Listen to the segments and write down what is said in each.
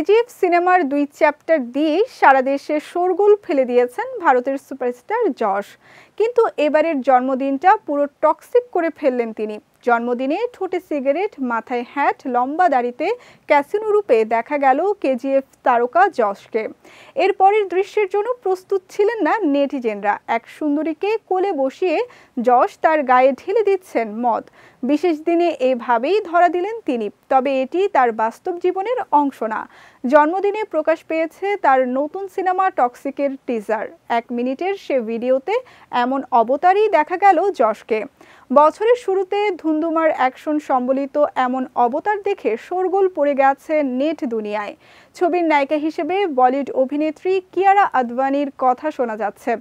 কেজিএফ সিনেমার ২ চ্যাপ্টার দিয়ে সারা দেশে শোরগোল ফেলে দিয়েছেন ভারতের সুপারস্টার যশ। কিন্তু এবারের জন্মদিনটা পুরো টক্সিক করে ফেললেন তিনি। জন্মদিনে ঠোঁটে সিগারেট, মাথায় হ্যাট, লম্বা দাড়িতে ক্যাসিনো রূপে দেখা গেল কেজিএফ তারকা যশকে। এরপরের দৃশ্যের জন্য প্রস্তুত ছিলেন না নেটিজেনরা। এক সুন্দরীকে কোলে বসিয়ে যশ তার গায়ে ঢেলে দিচ্ছেন মদ। বিশেষ দিনে এভাবেই ধরা দিলেন তিনি। তবে এটি তার বাস্তব জীবনের অংশ না। জন্মদিনে প্রকাশ পেয়েছে তার নতুন সিনেমা টক্সিকের টিজার। 1 মিনিটের সে ভিডিওতে এমন অবতারই দেখা গেল যশকে। বছরের শুরুতে ধুন্ধুমার অ্যাকশন সম্বলিত এমন অবতার দেখে শোরগোল পড়ে গেছে নেট দুনিয়ায়। ছবির নায়িকা হিসেবে বলিউড অভিনেত্রী কিয়ারা আদভানির কথা শোনা যাচ্ছে।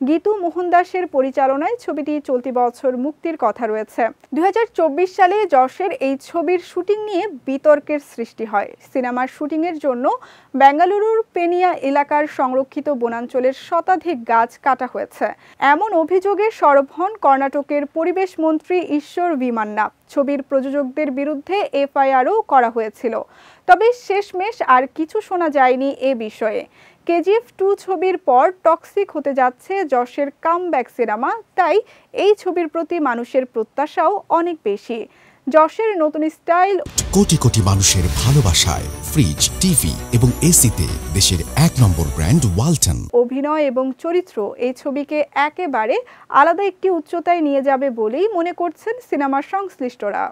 গীতু মোহনদাসের পরিচালনায় ছবিটি চলতি বছর মুক্তির কথা রয়েছে। 2024 সালে যশের এই ছবির শুটিং নিয়ে বিতর্কের সৃষ্টি হয়। সিনেমার শুটিংয়ের জন্য বেঙ্গালুরুর পেনিয়া এলাকার সংরক্ষিত বনাঞ্চলের শতাধিক গাছ কাটা হয়েছে। এমন অভিযোগে সরব হন কর্ণাটকের পরিবেশ মন্ত্রী ঈশ্বর ভীমান্না। ছবির প্রযোজকদের বিরুদ্ধে এফআইআরও করা হয়েছিল। তবে শেষমেশ আর কিছু শোনা যায়নি এ বিষয়ে। কেজিএফ 2 ছবির পর টক্সিক হতে যাচ্ছে যশের কামব্যাক সিনেমা, তাই এই ছবির প্রতি মানুষের প্রত্যাশাও অনেক বেশি। যশের নতুন স্টাইল, কোটি কোটি মানুষের ভালোবাসায় ফ্রিজ, টিভি এবং এসিতে দেশের 1 নম্বর ব্র্যান্ড ওয়ালটন। অভিনয় এবং চরিত্র এই ছবিকে একেবারে আলাদা একটি উচ্চতায় নিয়ে যাবে বলেই মনে করছেন সিনেমার সংশ্লিষ্টরা।